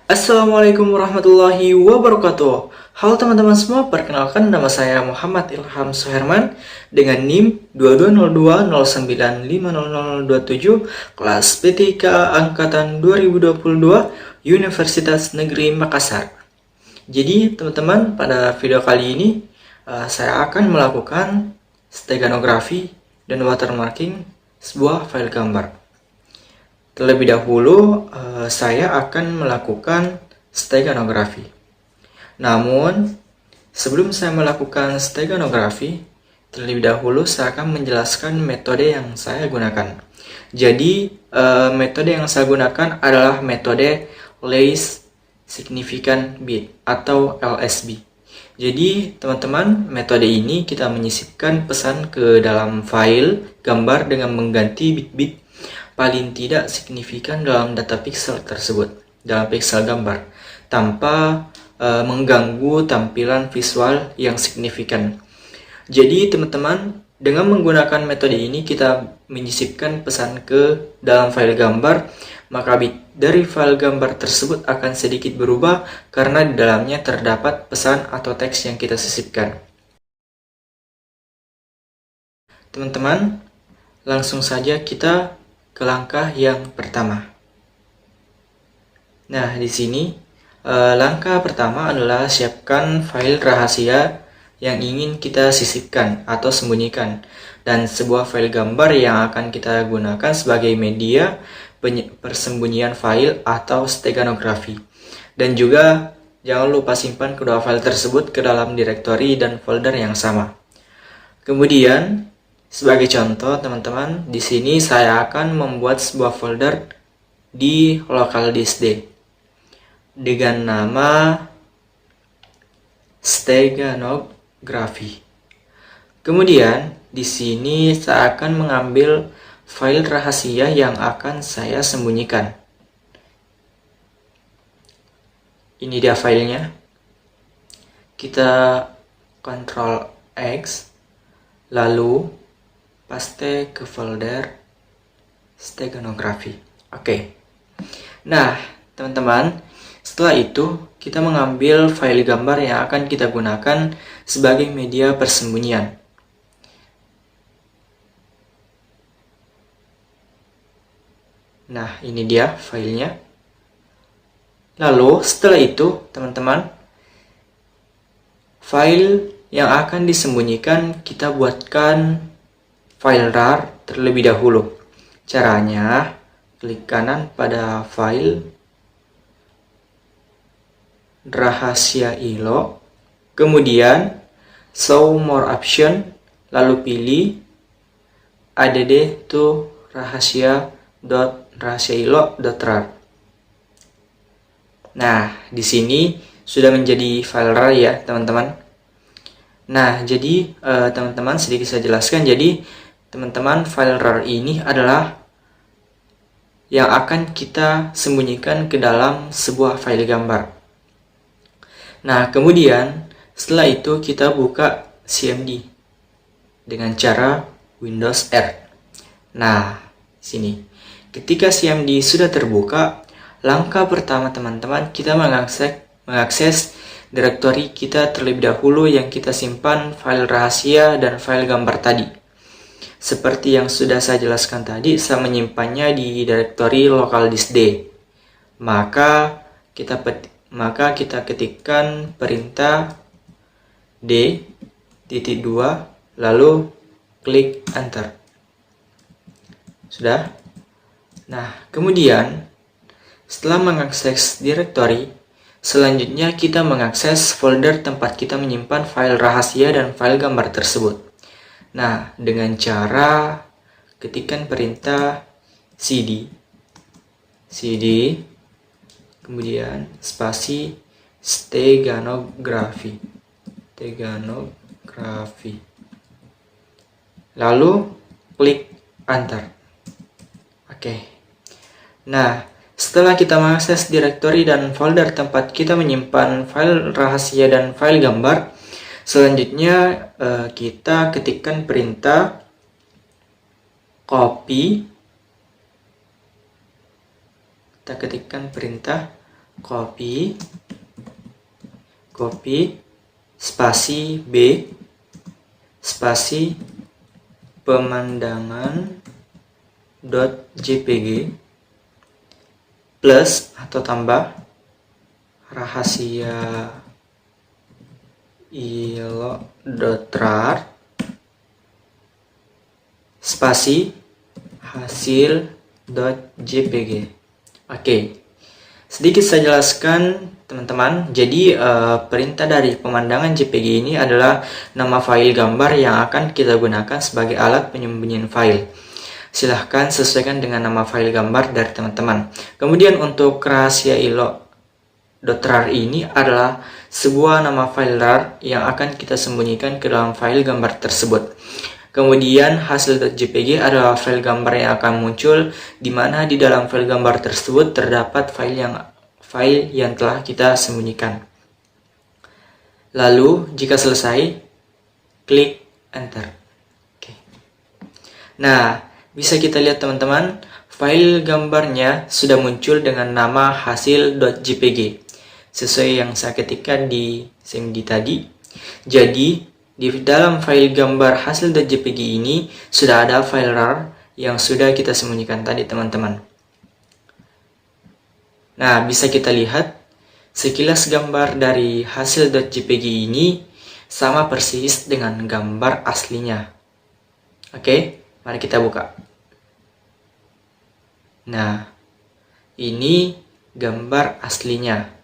Assalamualaikum warahmatullahi wabarakatuh. Halo teman-teman semua, perkenalkan nama saya Muhammad Ilham Suherman dengan NIM 220209500027 kelas P3 angkatan 2022 Universitas Negeri Makassar. Jadi teman-teman, pada video kali ini saya akan melakukan steganografi dan watermarking sebuah file gambar. Terlebih dahulu, saya akan melakukan steganografi. Namun, sebelum saya melakukan steganografi, terlebih dahulu saya akan menjelaskan metode yang saya gunakan. Jadi, metode yang saya gunakan adalah metode Least Significant Bit atau LSB. Jadi, teman-teman, metode ini kita menyisipkan pesan ke dalam file gambar dengan mengganti bit-bit paling tidak signifikan dalam data pixel tersebut, dalam pixel gambar, tanpa mengganggu tampilan visual yang signifikan. Jadi teman-teman, dengan menggunakan metode ini kita menyisipkan pesan ke dalam file gambar, maka bit dari file gambar tersebut akan sedikit berubah karena di dalamnya terdapat pesan atau teks yang kita sisipkan. Teman-teman, langsung saja kita ke langkah yang pertama. Nah, di sini langkah pertama adalah siapkan file rahasia yang ingin kita sisipkan atau sembunyikan dan sebuah file gambar yang akan kita gunakan sebagai media persembunyian file atau steganografi. Dan juga jangan lupa simpan kedua file tersebut ke dalam direktori dan folder yang sama. Kemudian sebagai contoh, teman-teman, di sini saya akan membuat sebuah folder di local disk D dengan nama steganografi. Kemudian di sini saya akan mengambil file rahasia yang akan saya sembunyikan. Ini dia filenya. Kita Ctrl X, lalu paste ke folder steganografi. Oke. Nah, teman-teman, setelah itu kita mengambil file gambar yang akan kita gunakan sebagai media persembunyian. Nah, ini dia filenya. Lalu, setelah itu, teman-teman, file yang akan disembunyikan kita buatkan file rar terlebih dahulu. Caranya, klik kanan pada file rahasia ILO, kemudian show more option, lalu pilih add to rahasia.ilo.rar. Nah, di sini sudah menjadi file rar ya, teman-teman. Nah, jadi teman-teman, sedikit saya jelaskan. Jadi teman-teman, file rar ini adalah yang akan kita sembunyikan ke dalam sebuah file gambar. Nah, kemudian setelah itu kita buka CMD dengan cara Windows R. Nah, sini. Ketika CMD sudah terbuka, langkah pertama teman-teman, kita mengakses direktori kita terlebih dahulu yang kita simpan file rahasia dan file gambar tadi. Seperti yang sudah saya jelaskan tadi, saya menyimpannya di direktori local disk D. Maka kita ketikkan perintah D.2 lalu klik enter. Sudah? Nah, kemudian setelah mengakses direktori, selanjutnya kita mengakses folder tempat kita menyimpan file rahasia dan file gambar tersebut. Nah, dengan cara ketikkan perintah cd, kemudian spasi steganografi, lalu klik enter. Oke. Nah, setelah kita mengakses direktori dan folder tempat kita menyimpan file rahasia dan file gambar, selanjutnya kita ketikkan perintah copy. Kita ketikkan perintah copy, spasi B, spasi pemandangan.jpg plus atau tambah rahasia ilo.rar spasi hasil.jpg. Oke, sedikit saya jelaskan teman-teman. Jadi perintah dari pemandangan JPG ini adalah nama file gambar yang akan kita gunakan sebagai alat penyembunyian file. Silahkan sesuaikan dengan nama file gambar dari teman-teman. Kemudian untuk rahasia ilo.rar ini adalah sebuah nama file rar yang akan kita sembunyikan ke dalam file gambar tersebut. Kemudian hasil.jpg adalah file gambar yang akan muncul, di mana di dalam file gambar tersebut terdapat file yang telah kita sembunyikan. Lalu jika selesai, klik enter. Oke. Nah, bisa kita lihat teman-teman, file gambarnya sudah muncul dengan nama hasil.jpg sesuai yang saya ketikkan di CMD tadi. Jadi di dalam file gambar hasil.jpg ini sudah ada file rar yang sudah kita sembunyikan tadi teman-teman. Nah, bisa kita lihat sekilas gambar dari hasil.jpg ini sama persis dengan gambar aslinya. Oke, mari kita buka. Nah, ini gambar aslinya.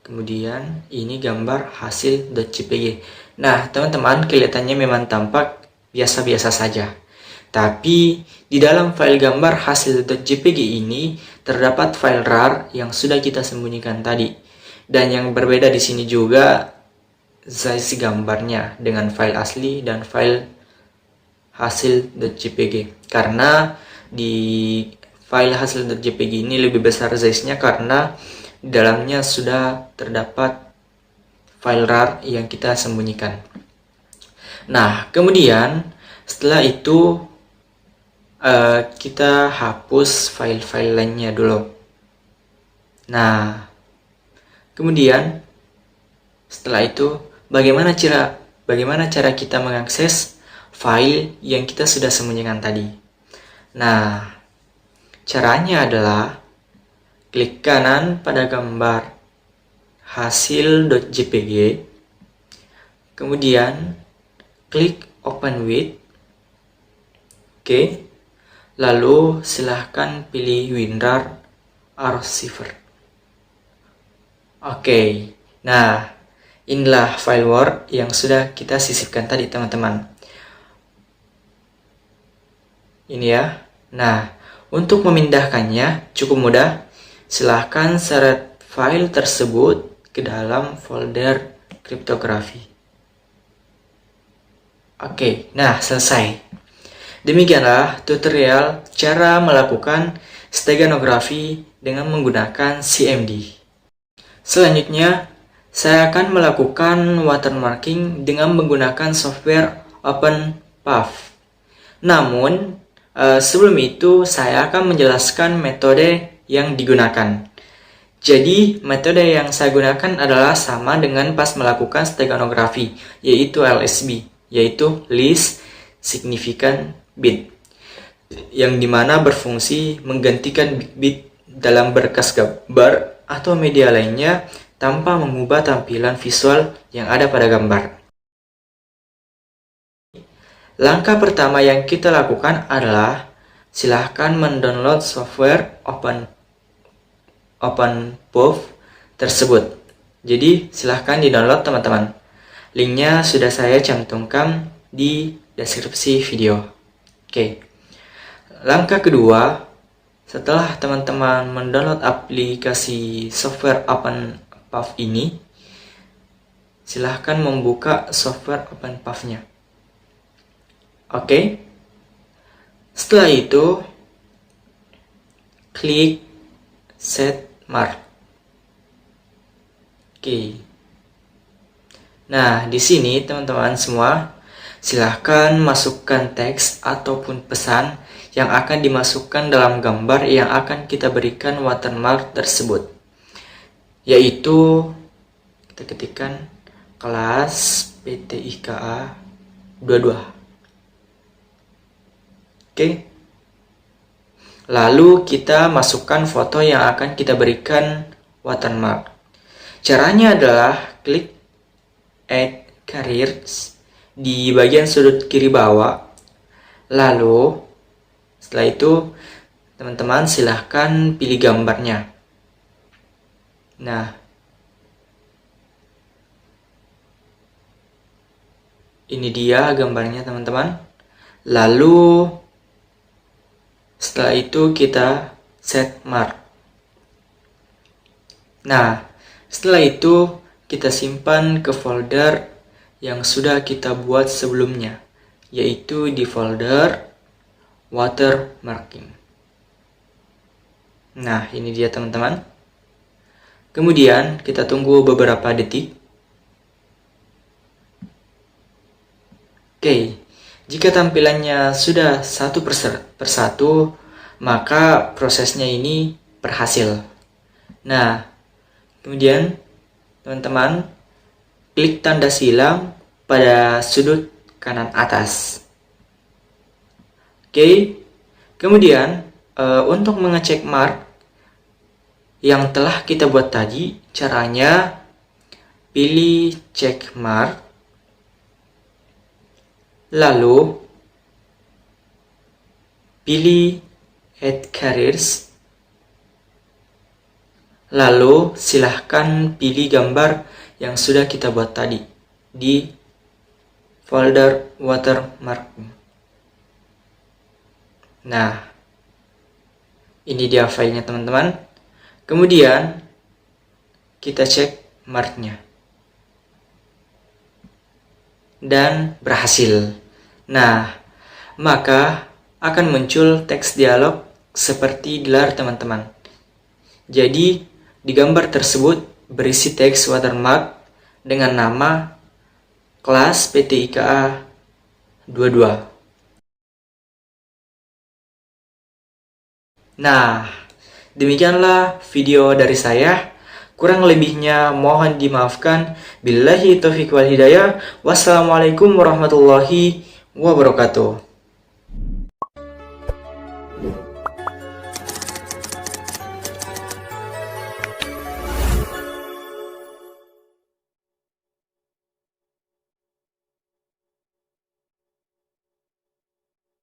Kemudian ini gambar hasil.jpg. Nah, teman-teman, kelihatannya memang tampak biasa-biasa saja. Tapi di dalam file gambar hasil.jpg ini terdapat file rar yang sudah kita sembunyikan tadi. Dan yang berbeda di sini juga size gambarnya dengan file asli dan file hasil.jpg. Karena di file hasil.jpg ini lebih besar size-nya karena di dalamnya sudah terdapat file rar yang kita sembunyikan. Nah, kemudian setelah itu kita hapus file-file lainnya dulu. Nah, kemudian setelah itu bagaimana cara kita mengakses file yang kita sudah sembunyikan tadi? Nah, caranya adalah klik kanan pada gambar hasil.jpg, kemudian klik open with. Oke, lalu silahkan pilih WinRAR Archiver. Oke, nah inilah file Word yang sudah kita sisipkan tadi teman-teman. Ini ya. Nah, untuk memindahkannya cukup mudah. Silahkan seret file tersebut ke dalam folder kriptografi. Oke, nah selesai. Demikianlah tutorial cara melakukan steganografi dengan menggunakan CMD. Selanjutnya, saya akan melakukan watermarking dengan menggunakan software OpenPath. Namun, sebelum itu saya akan menjelaskan metode yang digunakan. Jadi, metode yang saya gunakan adalah sama dengan pas melakukan steganografi, yaitu LSB, yaitu Least Significant Bit, yang dimana berfungsi menggantikan bit-bit dalam berkas gambar atau media lainnya tanpa mengubah tampilan visual yang ada pada gambar. Langkah pertama yang kita lakukan adalah silahkan mendownload software OpenPath tersebut. Jadi silahkan di-download teman-teman. Linknya sudah saya cantumkan di deskripsi video. Oke. Langkah kedua, setelah teman-teman mendownload aplikasi software OpenPath ini, silahkan membuka software OpenPath-nya. Oke. Setelah itu, klik Set Mark. Oke. Nah, di sini teman-teman semua, silahkan masukkan teks ataupun pesan yang akan dimasukkan dalam gambar yang akan kita berikan watermark tersebut. yaitu kita ketikkan kelas PTIKA 22. Oke. Lalu kita masukkan foto yang akan kita berikan watermark. Caranya adalah klik Add Careers di bagian sudut kiri bawah. Lalu setelah itu teman-teman silahkan pilih gambarnya. Nah, ini dia gambarnya teman-teman. Lalu setelah itu kita set mark. Nah, setelah itu kita simpan ke folder yang sudah kita buat sebelumnya, yaitu di folder watermarking. Nah, ini dia teman-teman. Kemudian kita tunggu beberapa detik. Oke, jika tampilannya sudah satu persatu, maka prosesnya ini berhasil. Nah, kemudian teman-teman klik tanda silang pada sudut kanan atas. Oke, kemudian untuk mengecek mark yang telah kita buat tadi, caranya pilih check mark, lalu pilih Add Careers, lalu silahkan pilih gambar yang sudah kita buat tadi di folder watermarking. Nah, ini dia filenya teman-teman. Kemudian kita cek marknya dan berhasil. Nah, maka akan muncul teks dialog seperti di layar teman-teman. Jadi di gambar tersebut berisi teks watermark dengan nama kelas PTIKA 22. Nah, demikianlah video dari saya. Kurang lebihnya mohon dimaafkan. Billahi taufiq wal hidayah. Wassalamualaikum warahmatullahi wabarakatuh.